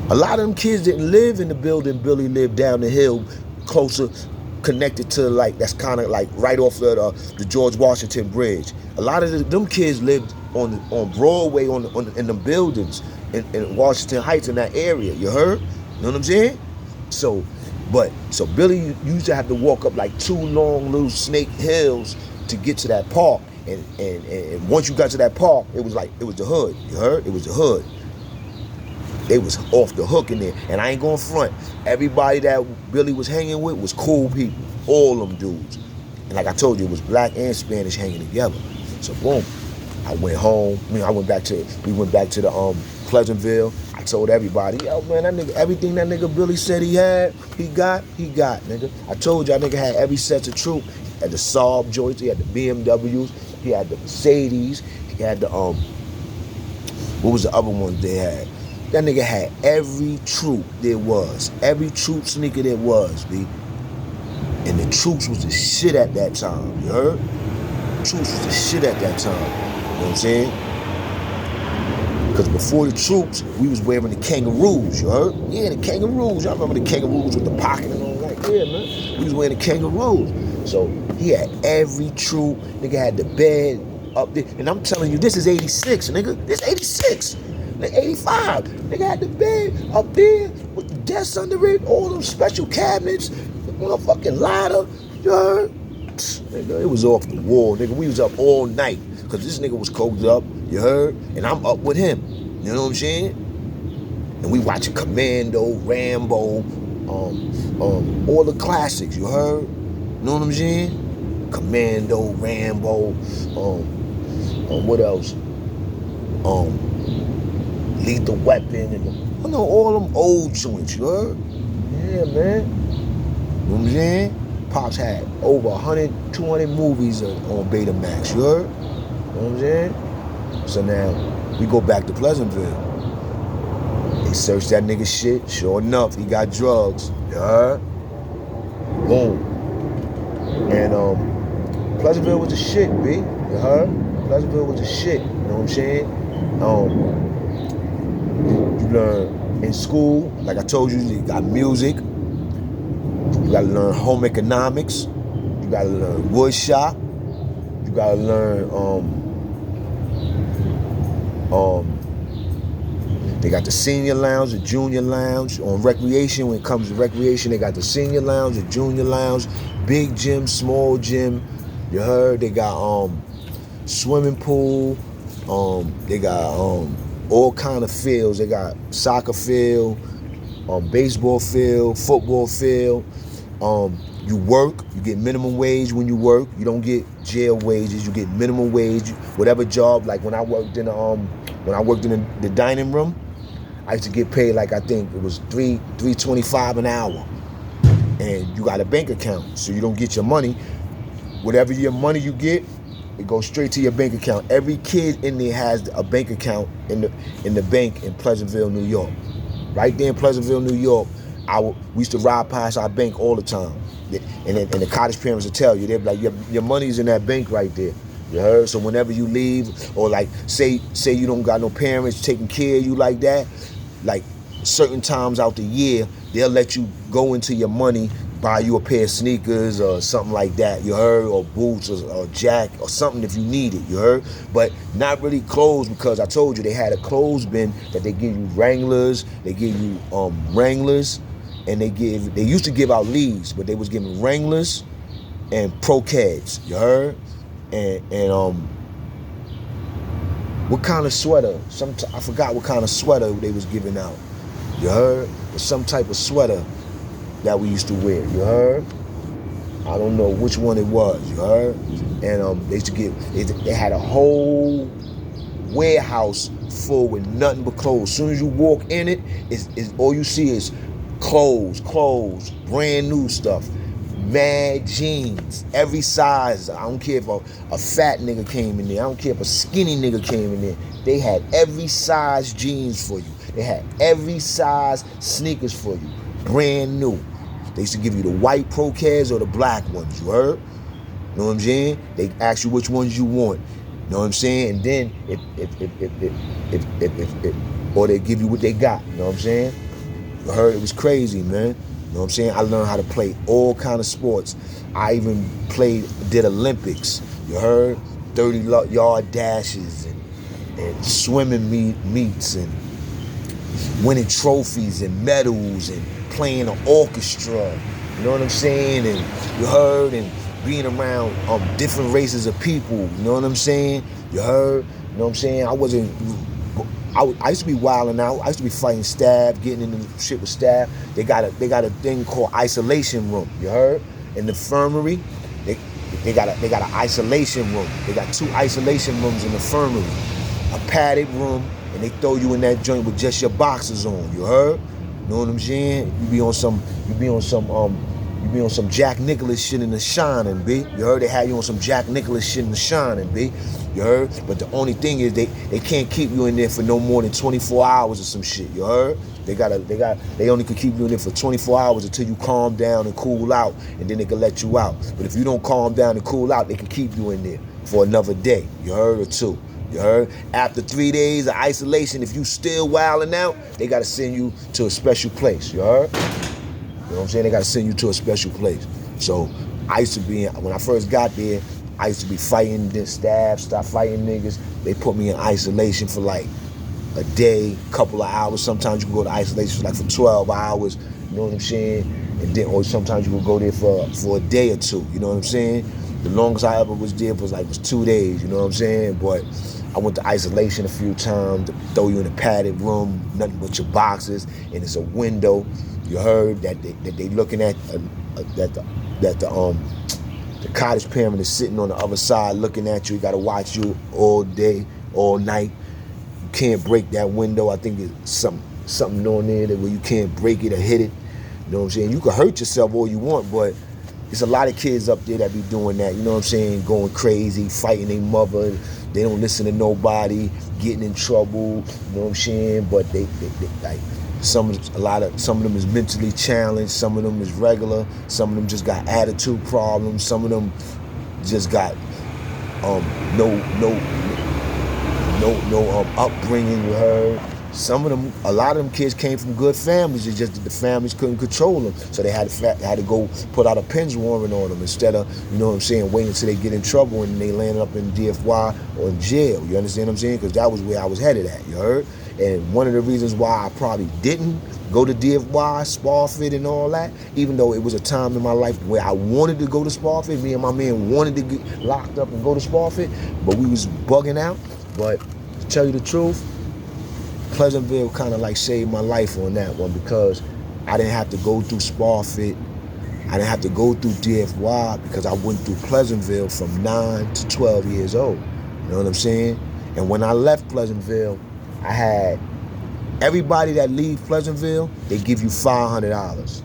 A lot of them kids didn't live in the building Billy lived down the hill, closer, connected to, like, that's kind of like right off the George Washington Bridge. A lot of them kids lived on Broadway in the buildings in Washington Heights, in that area. You heard? You know what I'm saying? So Billy used to have to walk up like 2 long little snake hills to get to that park. And once you got to that park, it was the hood. You heard? It was the hood. They was off the hook in there. And I ain't going front. Everybody that Billy was hanging with was cool people. All them dudes. And like I told you, it was black and Spanish hanging together. So boom. I went home. We went back to the Pleasantville. I told everybody, yo man, that nigga, everything that nigga Billy said he had, he got, nigga. I told you, that nigga had every set of troop. He had the Saab joints, he had the BMWs, he had the Mercedes, he had the what was the other ones they had? That nigga had every troop there was. Every troop sneaker there was, B. And the troops was the shit at that time, you heard? Troops was the shit at that time. You know what I'm saying? Because before the troops, we was wearing the kangaroos, you heard? Yeah, the kangaroos. Y'all remember the kangaroos with the pocket and all that? Yeah, man. We was wearing the kangaroos. So he had every troop. Nigga had the bed up there. And I'm telling you, this is 86, nigga. This is 86. 85. Nigga had the bed up there with the desk under it, all them special cabinets, the motherfucking ladder. You heard? Nigga, it was off the wall, nigga. We was up all night because this nigga was coked up, you heard? And I'm up with him. You know what I'm saying? And we watching Commando, Rambo, all the classics, you heard? You know what I'm saying? Commando, Rambo, what else? Lethal Weapon, and all them old joints, you heard? Yeah, man. You know what I'm saying? Pops had over 100, 200 movies on Betamax, you heard? You know what I'm saying? So now, we go back to Pleasantville. They searched that nigga shit. Sure enough, he got drugs, you heard? Boom. And Pleasantville was the shit, B. You heard? Pleasantville was the shit, you know what I'm saying? You learn in school, like I told you, you got music. You gotta learn home economics. You gotta learn wood shop. You gotta learn they got the senior lounge, the junior lounge. On recreation, when it comes to recreation, they got the senior lounge, the junior lounge, big gym, small gym. You heard? They got swimming pool. They got all kind of fields. They got soccer field, baseball field, football field. You work, you get minimum wage when you work. You don't get jail wages. You get minimum wage. Whatever job, like when I worked in the dining room, I used to get paid like I think it was $3.25 an hour. And you got a bank account, so you don't get your money. Whatever your money you get, it goes straight to your bank account. Every kid in there has a bank account in the bank in Pleasantville, New York. Right there in Pleasantville, New York, we used to ride past our bank all the time. And the cottage parents will tell you, they'll be like, your money's in that bank right there. You heard? So whenever you leave, or like say you don't got no parents taking care of you like that, like certain times out the year, they'll let you go into your money, buy you a pair of sneakers or something like that, you heard? Or boots or jack or something if you need it, you heard? But not really clothes, because I told you they had a clothes bin that they give you Wranglers, they give you Wranglers, and they used to give out Lees, but they was giving Wranglers and Pro-Keds, you heard? And what kind of sweater? I forgot what kind of sweater they was giving out, you heard? But some type of sweater that we used to wear, you heard? I don't know which one it was, you heard? And they used to they had a whole warehouse full with nothing but clothes. As soon as you walk in it, it's all you see is clothes, brand new stuff, mad jeans, every size. I don't care if a fat nigga came in there. I don't care if a skinny nigga came in there. They had every size jeans for you. They had every size sneakers for you, brand new. They used to give you the white Pro-Keds or the black ones, you heard? You know what I'm saying? They ask you which ones you want. You know what I'm saying? And then or they give you what they got, you know what I'm saying? You heard? It was crazy, man. You know what I'm saying? I learned how to play all kind of sports. I even did Olympics, you heard? 30-yard dashes and swimming meets and winning trophies and medals and playing an orchestra, you know what I'm saying? And you heard? And being around different races of people, you know what I'm saying? You heard? You know what I'm saying? I used to be wilding out. I used to be fighting staff, getting into shit with staff. They got a thing called isolation room, you heard? In the infirmary, they got an isolation room. They got 2 isolation rooms in the infirmary. A padded room, and they throw you in that joint with just your boxers on, you heard? You know what I'm saying? You be on some Jack Nicholas shit in the Shining, B. You heard? They had you on some Jack Nicholas shit in the Shining, B. You heard? But the only thing is they can't keep you in there for no more than 24 hours or some shit, you heard? They only could keep you in there for 24 hours until you calm down and cool out, and then they can let you out. But if you don't calm down and cool out, they can keep you in there for another day, you heard? Or 2. You heard? After 3 days of isolation, if you still wilding out, they gotta send you to a special place. You heard? You know what I'm saying? They gotta send you to a special place. So I used to be, when I first got there, I used to be fighting the staff, stop fighting niggas. They put me in isolation for like a day, couple of hours. Sometimes you can go to isolation for 12 hours. You know what I'm saying? And then, or sometimes you can go there for a day or 2. You know what I'm saying? The longest I ever was there was 2 days. You know what I'm saying? But I went to isolation a few times, to throw you in a padded room, nothing but your boxes, and it's a window. You heard that they looking at that the cottage parent is sitting on the other side looking at you. He got to watch you all day, all night. You can't break that window. I think there's something on there where you can't break it or hit it. You know what I'm saying? You can hurt yourself all you want, but there's a lot of kids up there that be doing that. You know what I'm saying? Going crazy, fighting their mother. They don't listen to nobody, getting in trouble. You know what I'm saying? But they like some of them is mentally challenged. Some of them is regular. Some of them just got attitude problems. Some of them just got no upbringing. You heard? Some of them, a lot of them kids came from good families. It's just that the families couldn't control them, so they had to go put out a pens warrant on them instead of, you know what I'm saying, waiting until they get in trouble and they land up in DFY or in jail. You understand what I'm saying? Because that was where I was headed at. You heard? And one of the reasons why I probably didn't go to DFY, Spofford, and all that, even though it was a time in my life where I wanted to go to Spofford, me and my man wanted to get locked up and go to Spofford, but we was bugging out. But to tell you the truth, Pleasantville kind of saved my life on that one, because I didn't have to go through Spofford. I didn't have to go through DFY because I went through Pleasantville from 9 to 12 years old. You know what I'm saying? And when I left Pleasantville, I had everybody that leave Pleasantville, they give you $500.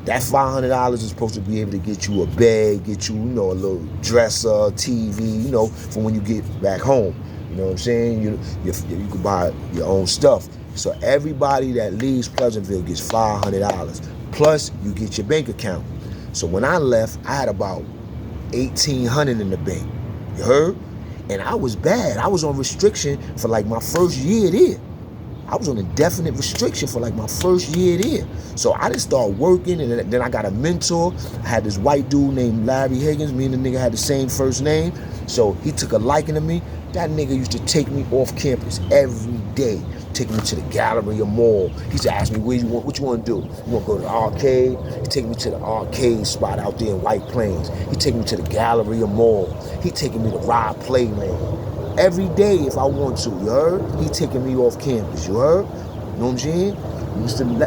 That $500 is supposed to be able to get you a bed, get you, you know, a little dresser, TV, you know, for when you get back home. You know what I'm saying? You can buy your own stuff. So everybody that leaves Pleasantville gets $500. Plus, you get your bank account. So when I left, I had about $1,800 in the bank. You heard? And I was bad. I was on restriction for like my first year there. I was on a definite restriction for like my first year there. So I just started working, and then I got a mentor. I had this white dude named Larry Higgins. Me and the nigga had the same first name. So he took a liking to me. That nigga used to take me off campus every day, take me to the Galleria Mall. He used to ask me, what you want to do? You want to go to the arcade? He take me to the arcade spot out there in White Plains. He take me to the Galleria Mall. He taking me to Ride Playland. Every day if I want to, you heard? He taking me off campus, you heard? You know what I'm saying?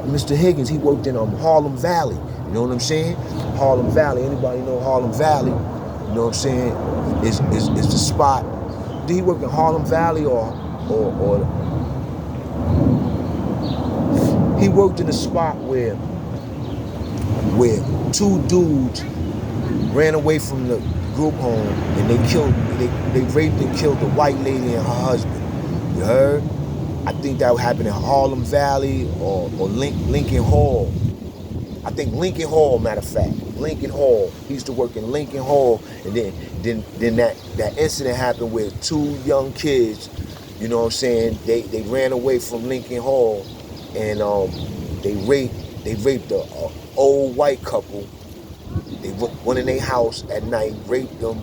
Mr. Higgins, he worked in Harlem Valley. You know what I'm saying? Harlem Valley, anybody know Harlem Valley? You know what I'm saying? Is the spot. Did he work in Harlem Valley or he worked in a spot where two dudes ran away from the group home and they raped and killed the white lady and her husband. You heard? I think that happened in Harlem Valley or Lincoln Hall. I think Lincoln Hall, matter of fact. Lincoln Hall. He used to work in Lincoln Hall, and then that incident happened with two young kids, you know what I'm saying? They ran away from Lincoln Hall, and they raped the old white couple. They went in their house at night, raped the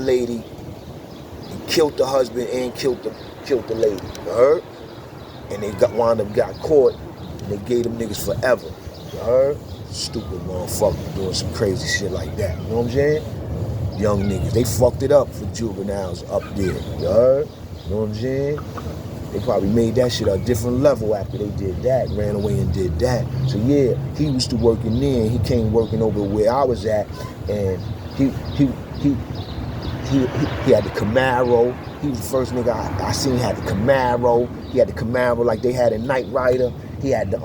lady, and killed the husband and killed the lady. You heard? And they wound up got caught, and they gave them niggas forever. You heard? Stupid motherfucker doing some crazy shit like that. You know what I'm saying? Young niggas, they fucked it up for juveniles up there. You heard? You know what I'm saying? They probably made that shit a different level after they did that, ran away and did that. So yeah, he used to work in there, and he came working over where I was at, and he had the Camaro. He was the first nigga I seen had the Camaro. He had the Camaro like they had a Knight Rider. He had the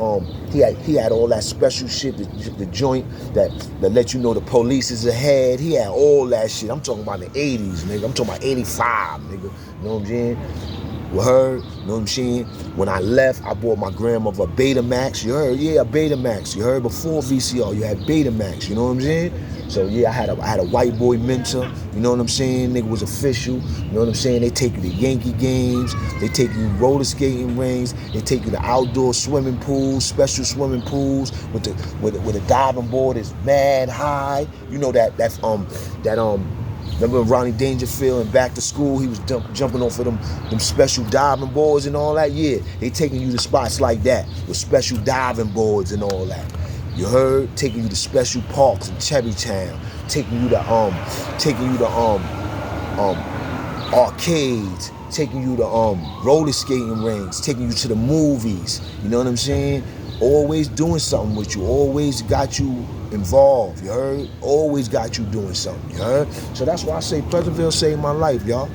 he had all that special shit, the joint that let you know the police is ahead. He had all that shit. I'm talking about the 80s, nigga. I'm talking about 85, nigga. You know what I'm saying? You heard? You know what I'm saying? When I left, I bought my grandmother a Betamax. You heard? Yeah, a Betamax. You heard? Before VCR, you had Betamax. You know what I'm saying? So yeah, I had a white boy mentor. You know what I'm saying? Nigga was official. You know what I'm saying? They take you to Yankee games. They take you roller skating rings. They take you to outdoor swimming pools, special swimming pools with the diving board is mad high. You know that remember Ronnie Dangerfield and Back to School? He was jumping off of them special diving boards and all that. Yeah, they taking you to spots like that with special diving boards and all that. You heard? Taking you to special parks in Cherrytown, taking you to arcades, taking you to roller skating rings, taking you to the movies. You know what I'm saying? Always doing something with you. Always got you involved. You heard? Always got you doing something. You heard? So that's why I say Pleasantville saved my life, y'all.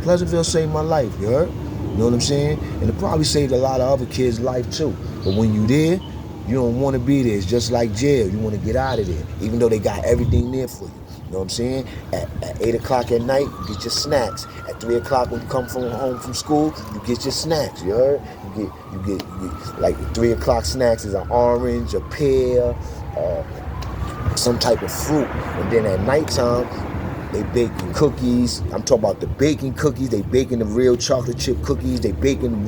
Pleasantville saved my life. You heard? You know what I'm saying? And it probably saved a lot of other kids' life too. But when you there, you don't want to be there. It's just like jail. You want to get out of there, even though they got everything there for you. You know what I'm saying? At 8 o'clock at night, you get your snacks. At 3 o'clock when you come home from school, you get your snacks. You heard? You get like 3 o'clock snacks is an orange, a pear, some type of fruit. And then at nighttime, they baking cookies. I'm talking about the baking cookies. They baking the real chocolate chip cookies. They baking